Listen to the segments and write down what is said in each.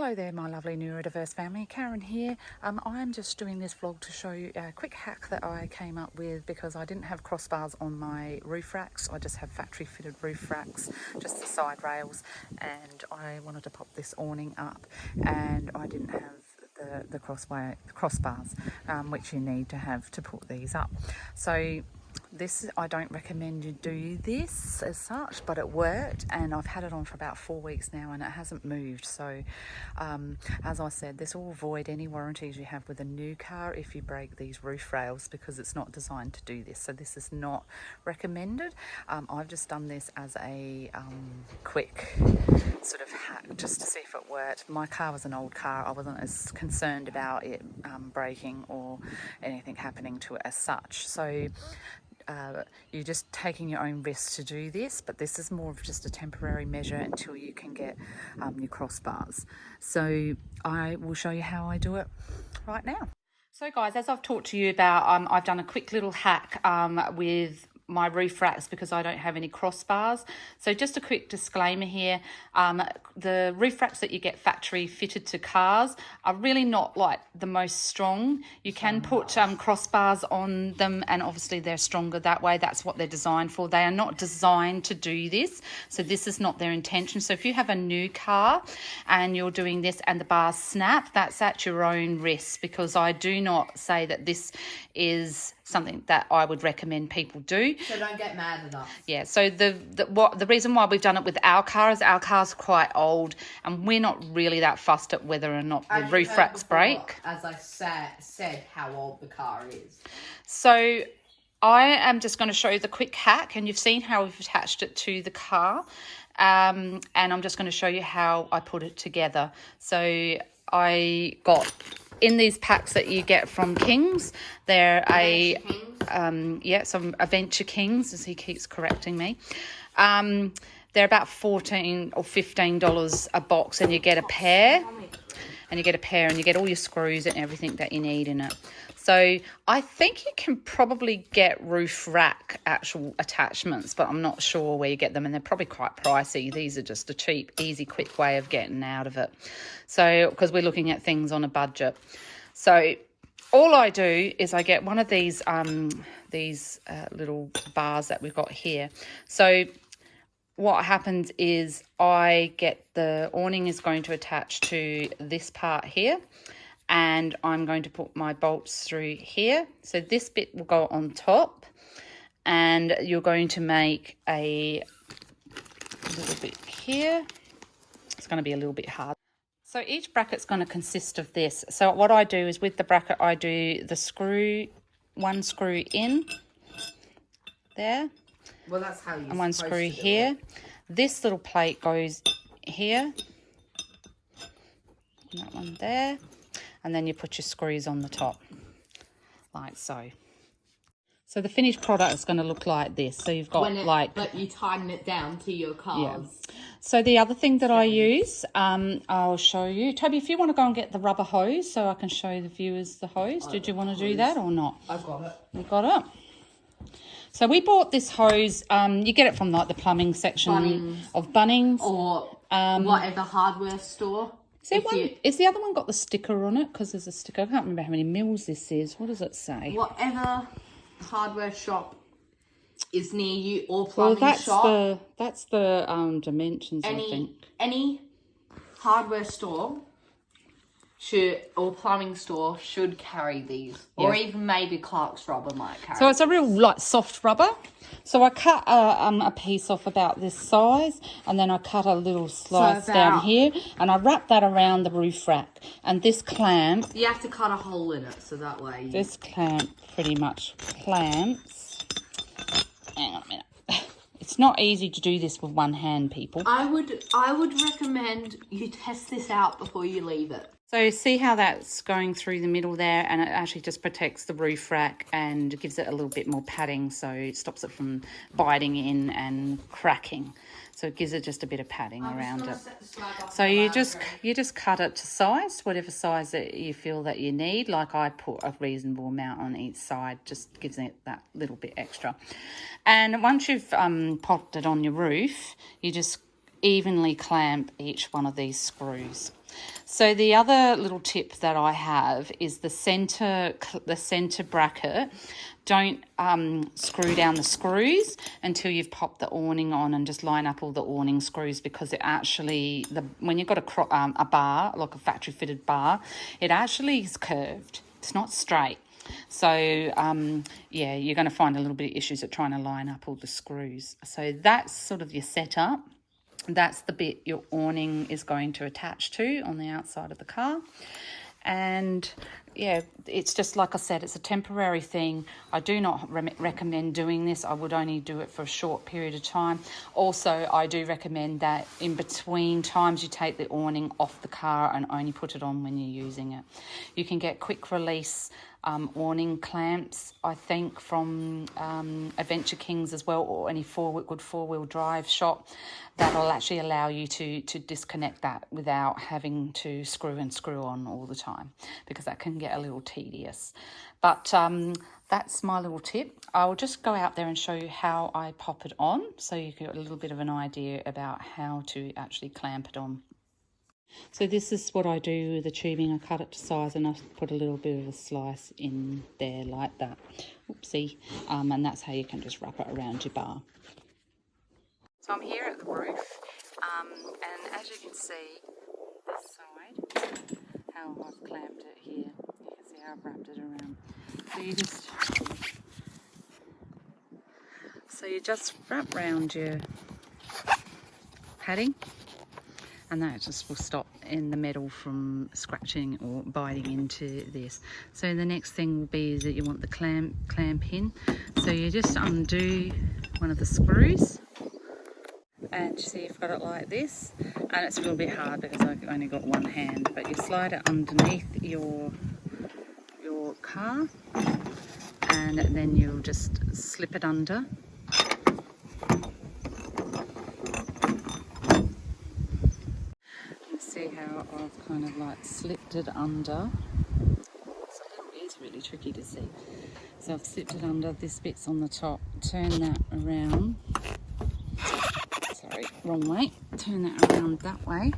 Hello there, my lovely neurodiverse family. Karen here. I'm just doing this vlog to show you a quick hack that I came up with because I didn't have crossbars on my roof racks. I just have factory fitted roof racks, just the side rails, and I wanted to pop this awning up, and I didn't have the crossbars, which you need to have to put these up. So this, I don't recommend you do this as such, but it worked, and I've had it on for about 4 weeks now and it hasn't moved. So as I said, this will avoid any warranties you have with a new car if you break these roof rails, because it's not designed to do this. So this is not recommended. I've just done this as a quick sort of hack just to see if it worked. My car was an old car. I wasn't as concerned about it breaking or anything happening to it as such. So you're just taking your own risks to do this, but this is more of just a temporary measure until you can get your crossbars. So I will show you how I do it right now. So guys, as I've talked to you about, I've done a quick little hack with my roof racks because I don't have any crossbars. So just a quick disclaimer here, the roof racks that you get factory fitted to cars are really not like the most strong. You can put crossbars on them, and obviously they're stronger that way. That's what they're designed for. They are not designed to do this, so this is not their intention. So if you have a new car and you're doing this and the bars snap, that's at your own risk, because I do not say that this is something that I would recommend people do. So don't get mad at us. Yeah, so the reason why we've done it with our car is our car's quite old and we're not really that fussed at whether or not the roof racks break. As I said, how old the car is. So I am just going to show you the quick hack, and you've seen how we've attached it to the car, and I'm just going to show you how I put it together. So I got in these packs that you get from Kings. They're some Adventure Kings, as he keeps correcting me. They're about $14 or $15 a box, and you get a pair. And you get all your screws and everything that you need in it. So I think you can probably get roof rack actual attachments, but I'm not sure where you get them, and they're probably quite pricey. These are just a cheap, easy, quick way of getting out of it. So, because we're looking at things on a budget. So all I do is I get one of these little bars that we've got here. So what happens is I get the awning is going to attach to this part here, and I'm going to put my bolts through here. So this bit will go on top, and you're going to make a little bit here. It's going to be a little bit hard. So each bracket's going to consist of this. So what I do is with the bracket, I do the screw, one screw in there. Well, that's how you. And one screw here. This little plate goes here. And that one there. And then you put your screws on the top, like so. So the finished product is going to look like this. So you've got but you tighten it down to your cars. Yeah. So the other thing that I use, I'll show you. Toby, if you want to go and get the rubber hose so I can show the viewers the hose. Did you want to do that or not? I've got it. You got it? So we bought this hose. You get it from like the plumbing section of Bunnings. Or whatever hardware store. Is the other one got the sticker on it? Because there's a sticker. I can't remember how many mils this is. What does it say? Whatever hardware shop is near you, or plumbing shop. That's the dimensions, I think. Any hardware store or plumbing store should carry these. Yeah. Or even maybe Clark's rubber might carry. So it's a real light soft rubber. So I cut a piece off about this size, and then I cut a little slice down here, and I wrap that around the roof rack. And this clamp, you have to cut a hole in it, so that way. This clamp pretty much clamps. Hang on a minute. It's not easy to do this with one hand, people. I would recommend you test this out before you leave it. So see how that's going through the middle there, and it actually just protects the roof rack and gives it a little bit more padding, so it stops it from biting in and cracking. So it gives it just a bit of padding around it. So you just cut it to size, whatever size that you feel that you need. Like I put a reasonable amount on each side, just gives it that little bit extra. And once you've popped it on your roof, you just evenly clamp each one of these screws. So the other little tip that I have is the center bracket. Don't screw down the screws until you've popped the awning on, and just line up all the awning screws, because it actually, when you've got a bar, like a factory fitted bar, it actually is curved. It's not straight. So, yeah, you're going to find a little bit of issues at trying to line up all the screws. So that's sort of your setup. That's the bit your awning is going to attach to on the outside of the car. And yeah, it's just like I said, it's a temporary thing. I do not recommend doing this. I would only do it for a short period of time. Also, I do recommend that in between times you take the awning off the car and only put it on when you're using it. You can get quick release awning clamps, I think, from Adventure Kings as well, or any good four-wheel drive shop, that'll actually allow you to disconnect that without having to screw on all the time, because that can get a little tedious. But that's my little tip. I'll just go out there and show you how I pop it on, so you get a little bit of an idea about how to actually clamp it on. So this is what I do with the tubing. I cut it to size and I put a little bit of a slice in there like that. Oopsie. And that's how you can just wrap it around your bar. So I'm here at the roof, and as you can see, this side, how I've clamped it here. You can see how I've wrapped it around. So you just wrap round your padding, and that just will stop in the metal from scratching or biting into this. So the next thing will be is that you want the clamp in. So you just undo one of the screws, and you see you've got it like this, and it's a little bit hard because I've only got one hand, but you slide it underneath your car, and then you'll just slip it under. See how I've kind of like slipped it under. It is really tricky to see. So I've slipped it under, this bit's on the top, turn that around. Sorry, wrong way. Turn that around that way.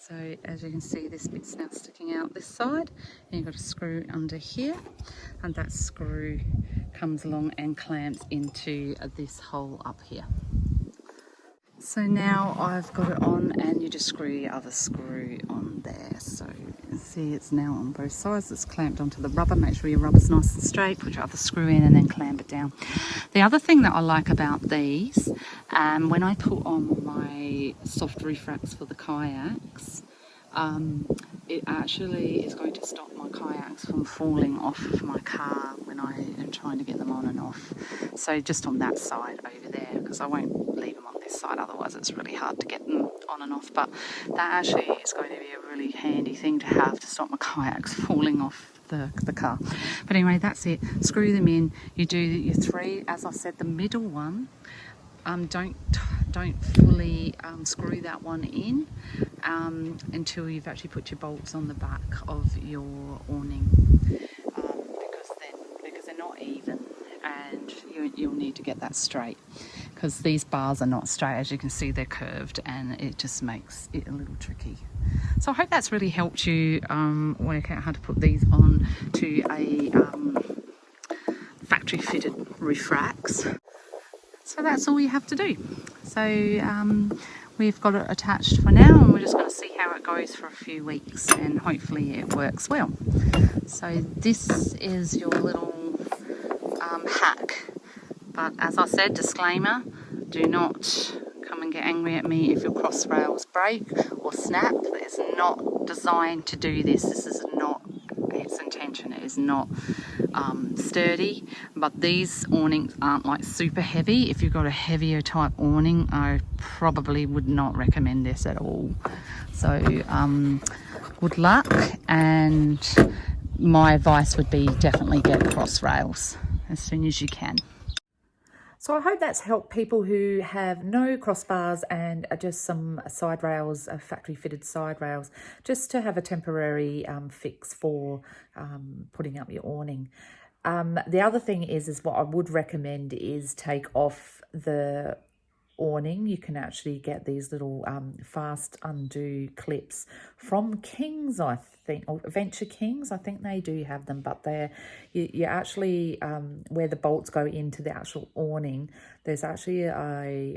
So as you can see, this bit's now sticking out this side, and you've got a screw under here, and that screw comes along and clamps into this hole up here. So now I've got it on, and you just screw the other screw on there. So you can see it's now on both sides. It's clamped onto the rubber. Make sure your rubber's nice and straight. Put your other screw in and then clamp it down. The other thing that I like about these, when I put on my soft roof racks for the kayaks, it actually is going to stop my kayaks from falling off of my car when I am trying to get them on and off. So just on that side over there, because I won't leave them on this side, otherwise it's really hard to get them on and off. But that actually is going to be a really handy thing to have to stop my kayaks falling off the car. But anyway, that's it. Screw them in. You do your three. As I said, the middle one, don't fully screw that one in until you've actually put your bolts on the back of your awning, because they're not even, and you'll need to get that straight, because these bars are not straight. As you can see, they're curved, and it just makes it a little tricky. So I hope that's really helped you work out how to put these on to a factory fitted roof racks. So that's all you have to do. So we've got it attached for now, and we're just going to see how it goes for a few weeks, and hopefully it works well. So this is your little hack. But as I said, disclaimer, do not come and get angry at me if your cross rails break or snap. It's not designed to do this. This is not its intention. It is not sturdy. But these awnings aren't like super heavy. If you've got a heavier type awning, I probably would not recommend this at all. So good luck, and my advice would be definitely get cross rails as soon as you can. So I hope that's helped people who have no crossbars and just some side rails, factory fitted side rails, just to have a temporary fix for putting up your awning. The other thing is what I would recommend is take off the awning. You can actually get these little fast undo clips from Kings, I think, or Venture Kings. I think they do have them, but they're you actually where the bolts go into the actual awning, there's actually a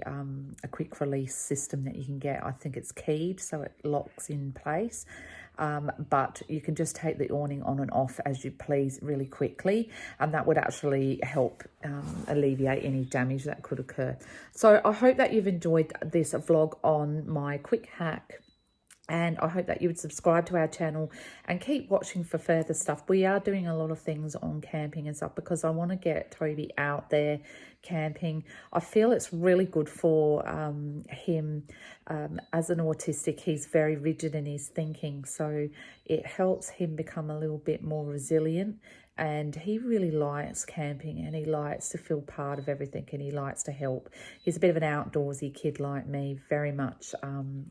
quick release system that you can get. I think it's keyed, so it locks in place. But you can just take the awning on and off as you please really quickly, and that would actually help alleviate any damage that could occur. So I hope that you've enjoyed this vlog on my quick hack, and I hope that you would subscribe to our channel and keep watching for further stuff. We are doing a lot of things on camping and stuff because I want to get Toby out there camping. I feel it's really good for him. As an autistic, he's very rigid in his thinking, so it helps him become a little bit more resilient. And he really likes camping, and he likes to feel part of everything, and he likes to help. He's a bit of an outdoorsy kid like me, very much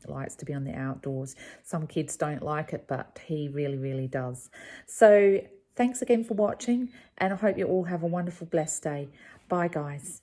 likes to be on the outdoors. Some kids don't like it, but he really, really does. So thanks again for watching, and I hope you all have a wonderful, blessed day. Bye, guys.